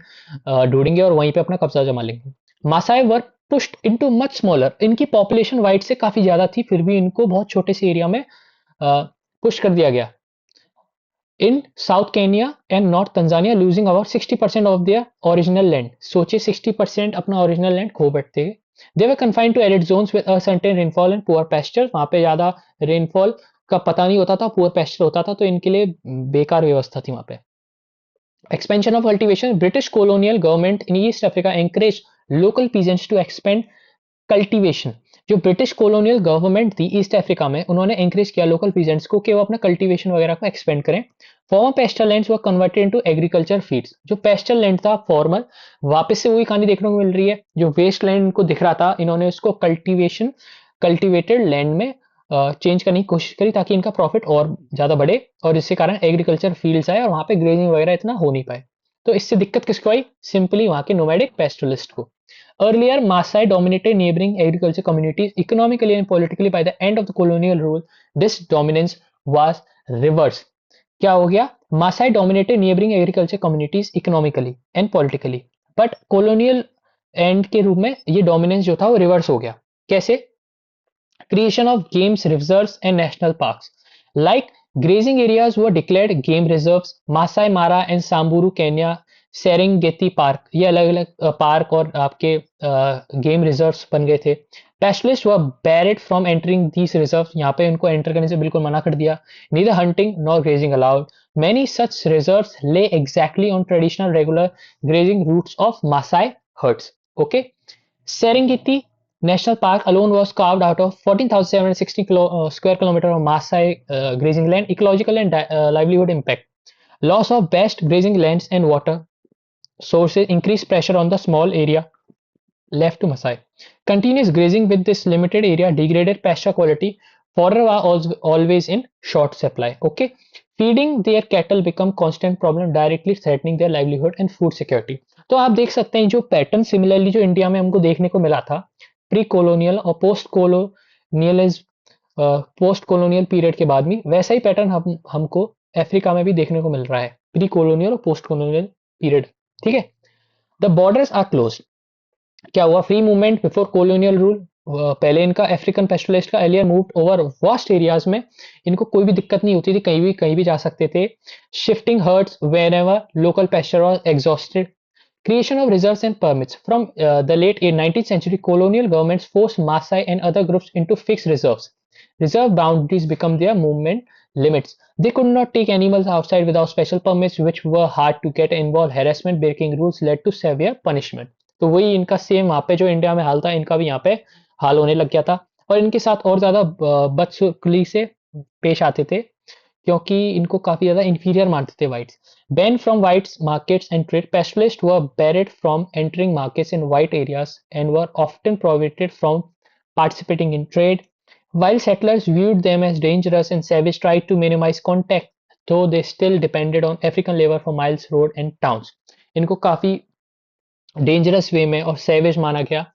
ढूंढेंगे और वहीं पे अपना कब्जा जमा लेंगे। मासाई वर पुश्ड इनटू मच स्मॉलर। इनकी पॉपुलेशन वाइट से काफी ज्यादा थी, फिर भी इनको बहुत छोटे से एरिया में पुश कर दिया गया। In south Kenya and north Tanzania losing about 60% of their original land. सोचिए 60% अपना ओरिजिनल लैंड खो बैठते हैं। They were confined to arid zones with uncertain rainfall and poor pasture. वहां पे ज्यादा रेनफॉल का पता नहीं होता था, पुअर पेस्चर होता था, तो इनके लिए बेकार व्यवस्था थी वहां पे। Expansion of cultivation. British colonial government in East Africa encouraged local peasants to expand cultivation. जो ब्रिटिश कॉलोनियल गवर्नमेंट थी ईस्ट अफ्रीका में, उन्होंने एंकरेज किया लोकल पीजेंट्स को कि वो अपना कल्टीवेशन वगैरह को एक्सपेंड करें। फॉर्मर पेस्टल लैंड्स वर कन्वर्टेड इनटू एग्रीकल्चर फील्ड्स। जो पेस्टल लैंड था फॉर्मल, वापस से वही कहानी देखने को मिल रही है। जो वेस्ट लैंड को दिख रहा था, इन्होंने उसको कल्टीवेशन, कल्टीवेटेड लैंड में चेंज करने की कोशिश करी, ताकि इनका प्रॉफिट और ज्यादा बढ़े और इसके कारण एग्रीकल्चर फील्ड्स आए और वहां पे ग्रेजिंग वगैरह इतना हो नहीं पाए। तो इससे दिक्कत किसको आई? सिंपली वहां के नोमैडिक पेस्टलिस्ट को। Earlier, Maasai dominated neighboring agriculture communities economically and politically. By the end of the colonial rule, this dominance was reversed. क्या हो गया? Maasai dominated neighboring agriculture communities economically and politically. But colonial end के रूप में ये dominance जो था वो reverse हो गया। कैसे? Creation of games reserves and national parks. Like grazing areas were declared game reserves. Masai Mara and Samburu Kenya Serengeti park, ये अलग अलग पार्क और आपके गेम रिजर्व्स बन गए थे। Pastoralist were barred from entering these reserve. यहाँ पे उनको एंटर करने से बिल्कुल मना कर दिया। Neither hunting nor grazing allowed. Many such reserves lay exactly on traditional regular grazing routes of Maasai herds. Okay, Serengeti National Park alone was carved out of 14,760 square kilometer of Maasai grazing land. Ecological and livelihood impact. Loss of best grazing lands and water sources increased pressure on the small area left to Maasai. Continuous grazing with this limited area degraded pasture quality. Fodder was always in short supply. Okay, feeding their cattle become constant problem, directly threatening their livelihood and food security. तो आप देख सकते हैं जो pattern similarly जो India में हमको देखने को मिला था प्री कॉलोनियल और पोस्ट कॉलोनियल पीरियड के बाद में, वैसा ही पैटर्न हमको अफ्रीका में भी देखने को मिल रहा है, प्री कॉलोनियल और पोस्ट कॉलोनियल पीरियड। ठीक है, द बॉर्डर्स आर क्लोज। क्या हुआ? Free movement before colonial rule. पहले इनका अफ्रीकन पेस्टलिस्ट का earlier moved over vast areas में, इनको कोई भी दिक्कत नहीं होती थी, कहीं भी जा सकते थे। Shifting hertz whenever local pasture was exhausted. Creation of reserves and permits. From the late 19th century, colonial governments forced Maasai and other groups into fixed reserves. Reserve boundaries become their movement limits. They could not take animals outside without special permits, which were hard to get. Involved harassment, breaking rules led to severe punishment. तो वही इनका same वहाँ पे जो India में हाल था, इनका भी यहाँ पे हाल होने लग गया था, और इनके साथ और ज्यादा बदसलूकी से पेश आते थे, क्योंकि इनको काफी ज्यादा इंफीरियर मानते थे whites. Banned from whites markets and trade, pastoralists were barred from entering markets in white areas and were often prohibited from participating in trade. While settlers viewed them as dangerous and savage, tried to minimize contact, though they still depended on African labor for miles road and towns. इनको काफी dangerous वे में और savage माना गया,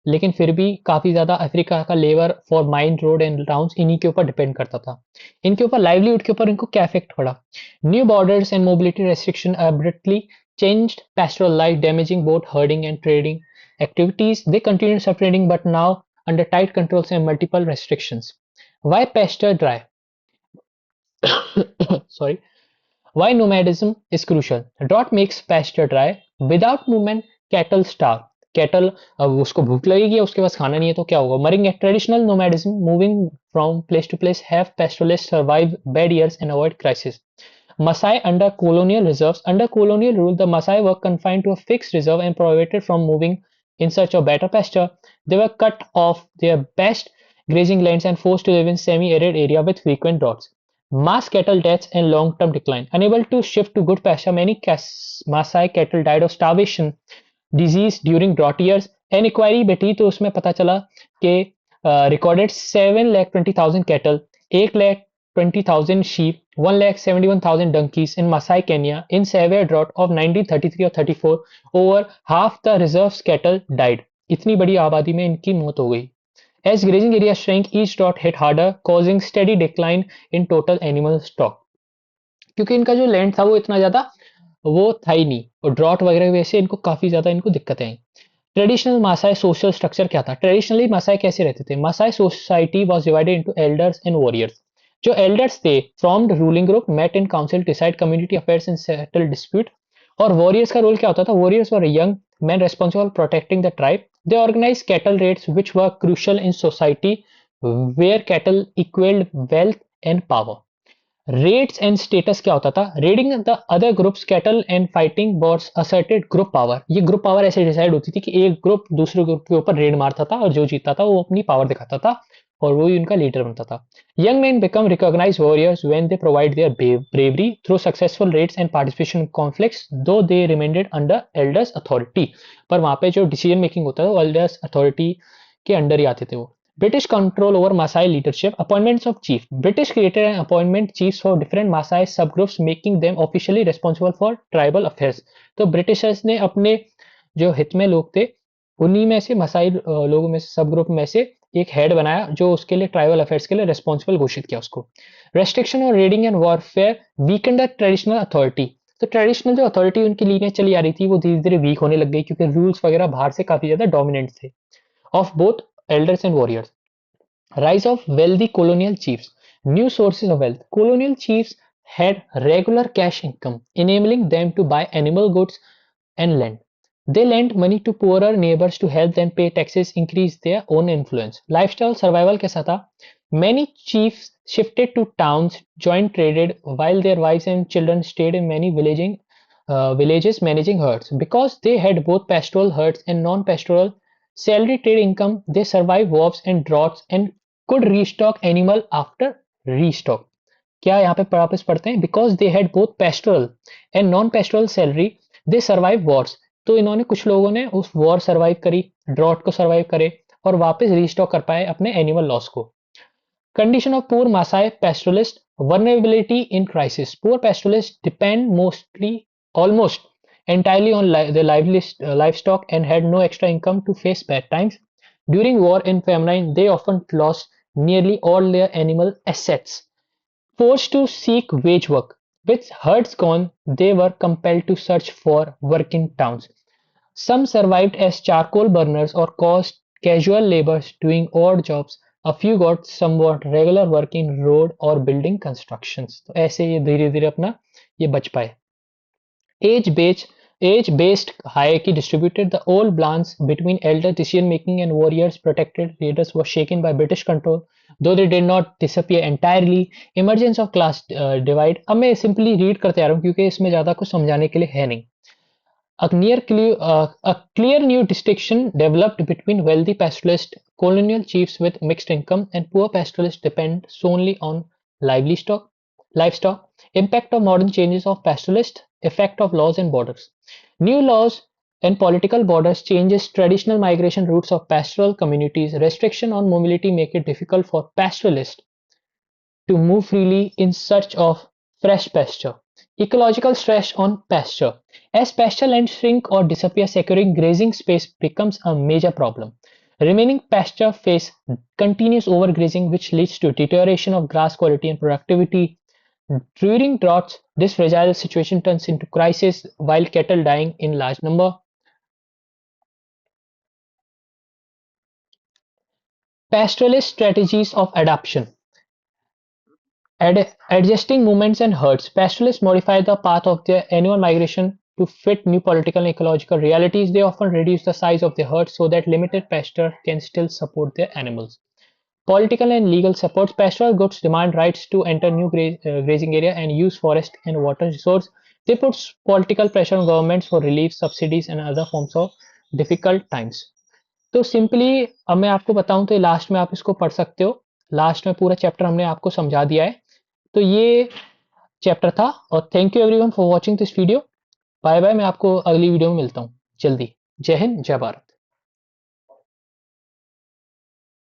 लेकिन फिर भी काफी ज्यादा अफ्रीका का labour for mine road and towns इन्हीं के ऊपर डिपेंड करता था। इनके ऊपर लाइवलीहुड के ऊपर इनको क्या इफेक्ट पड़ा? New borders and mobility restriction abruptly changed pastoral life, damaging both herding and trading activities. They continued separating, but now under tight controls and multiple restrictions. Why pasture dry? Sorry. Why nomadism is crucial? Drought makes pasture dry. Without movement, cattle starve. Cattle, अब उसको भूख लगेगी, उसके पास खाना नहीं है तो क्या होगा? मरेंगे. Traditional nomadism, moving from place to place, have pastoralists survive bad years and avoid crisis. Maasai under colonial reserves. Under colonial rule, the Maasai were confined to a fixed reserve and prohibited from moving in search of better pasture. They were cut off their best grazing lands and forced to live in semi-arid area with frequent droughts. Mass cattle deaths and long-term decline. Unable to shift to good pasture, many Maasai cattle died of starvation, disease during drought years. An inquiry बैठी तो उसमें पता चला कि recorded 7,20,000 cattle, 1 120,000 sheep, 171,000 donkeys in Masai, Kenya in severe drought of 1933 or 34. Over half the reserve's cattle died. इतनी बड़ी आबादी में इनकी मौत हो गई. As grazing area shrank, each drought hit harder, causing steady decline in total animal stock. क्योंकि इनका जो लैंड था वो इतना ज्यादा वो था ही नहीं और ड्रॉट वगैरह की वजह से इनको काफी ज्यादा इनको दिक्कतें आई. ट्रेडिशनल मासाई सोशल स्ट्रक्चर क्या था? ट्रेडिशनली मासाई कैसे रहते थे? Maasai society was divided into elders and warriors. जो एल्डर्स थे formed ruling group, met in council, decide community affairs and settle dispute. और वॉरियर्स का रोल क्या होता था? Warriors were young men responsible for protecting the tribe. They organized cattle raids which were crucial in society where cattle equaled wealth and power. Raids and status क्या होता था? Raiding the other groups cattle and fighting wars asserted group power. ये group power ऐसे decide होती थी कि एक group दूसरे ग्रुप के ऊपर रेड मारता था और जो जीतता था वो अपनी पावर दिखाता था और वो ही उनका लीडर बनता था. Young man become recognised warriors when they provide their bravery through successful raids and participation in conflicts though they remained under elders authority. पर वहां पे जो डिसीजन मेकिंग होता था वो एल्डर्स अथॉरिटी के अंडर ही आते थे वो. British control over Maasai leadership, appointments of chief. British created and appointment chiefs for different Maasai subgroups, making them officially responsible for tribal affairs. तो ब्रिटिशर्स ने अपने जो हित में लोग थे उन्हीं में से मसाई लोगों में से सब ग्रुप में से एक हेड बनाया जो उसके लिए ट्राइबल अफेयर्स के लिए रिस्पॉन्सिबल घोषित किया उसको. रेस्ट्रिक्शन और raiding and warfare weakened the traditional authority. तो ट्रेडिशनल जो अथॉरिटी उनकी लीनियज चली आ रही थी वो धीरे धीरे वीक होने लग गई क्योंकि रूल्स वगैरह बाहर से काफी ज्यादा डोमिनेंट थे of both elders and warriors. Rise of wealthy colonial chiefs. New sources of wealth. Colonial chiefs had regular cash income, enabling them to buy animal goods and land. They lent money to poorer neighbors to help them pay taxes, increase their own influence. Lifestyle survival कैसा था? Many chiefs shifted to towns, joined traded, while their wives and children stayed in many villages managing herds. Because they had both pastoral herds and non-pastoral salary trade income, they survived wars and droughts and could restock animal after restock. क्या यहाँ पे वापस पढ़ते हैं? Because they had both pastoral and non pastoral salary they survive Wars. तो इन्होंने कुछ लोगों ने उस वॉर सर्वाइव करी, ड्रॉट को सर्वाइव करे और वापस रीस्टॉक कर पाए अपने एनिमल लॉस को. Condition of poor Maasai pastoralist. vulnerability in crisis. Poor pastoralists depend almost entirely on their livestock and had no extra income to face bad times. During war and famine, they often lost nearly all their animal assets. Forced to seek wage work. With herds gone, they were compelled to search for work in towns. Some survived as charcoal burners or caused casual laborers doing odd jobs. A few got somewhat regular work in road or building constructions. तो ऐसे ये धीरे धीरे अपना ये बच पाए. Age-based hierarchy distributed the old balance between elder decision-making and warriors protected leaders was shaken by British control, though they did not disappear entirely. Emergence of class divide. अब मैं simply read करते आ रहा हूँ क्योंकि इसमें ज़्यादा कुछ समझाने के लिए है नहीं. A clear new distinction developed between wealthy pastoralist colonial chiefs with mixed income and poor pastoralists depend solely on livestock. Impact of modern changes of pastoralist. Effect of laws and borders. New laws and political borders changes traditional migration routes of pastoral communities. Restriction on mobility make it difficult for pastoralists to move freely in search of fresh pasture. Ecological stress on pasture. As pasture lands shrink or disappear, securing grazing space becomes a major problem. Remaining pasture face continuous overgrazing, which leads to deterioration of grass quality and productivity. During droughts, this fragile situation turns into crisis while cattle dying in large number. Pastoralist strategies of adaptation. Adjusting movements and herds. Pastoralists modify the path of their annual migration to fit new political and ecological realities. They often reduce the size of their herds so that limited pasture can still support their animals. Political and legal supports. Pastoral groups demand rights to enter new grazing area and use forest and water resource. They put political pressure on governments for relief, subsidies and other forms of difficult times. तो simply अब मैं आपको बताऊं तो last में आप इसको पढ़ सकते हो. लास्ट में पूरा चैप्टर हमने आपको समझा दिया है. तो ये चैप्टर था और thank you everyone for watching this video. Bye bye. मैं आपको अगली वीडियो में मिलता हूँ जल्दी. जय हिंद, जय भारत.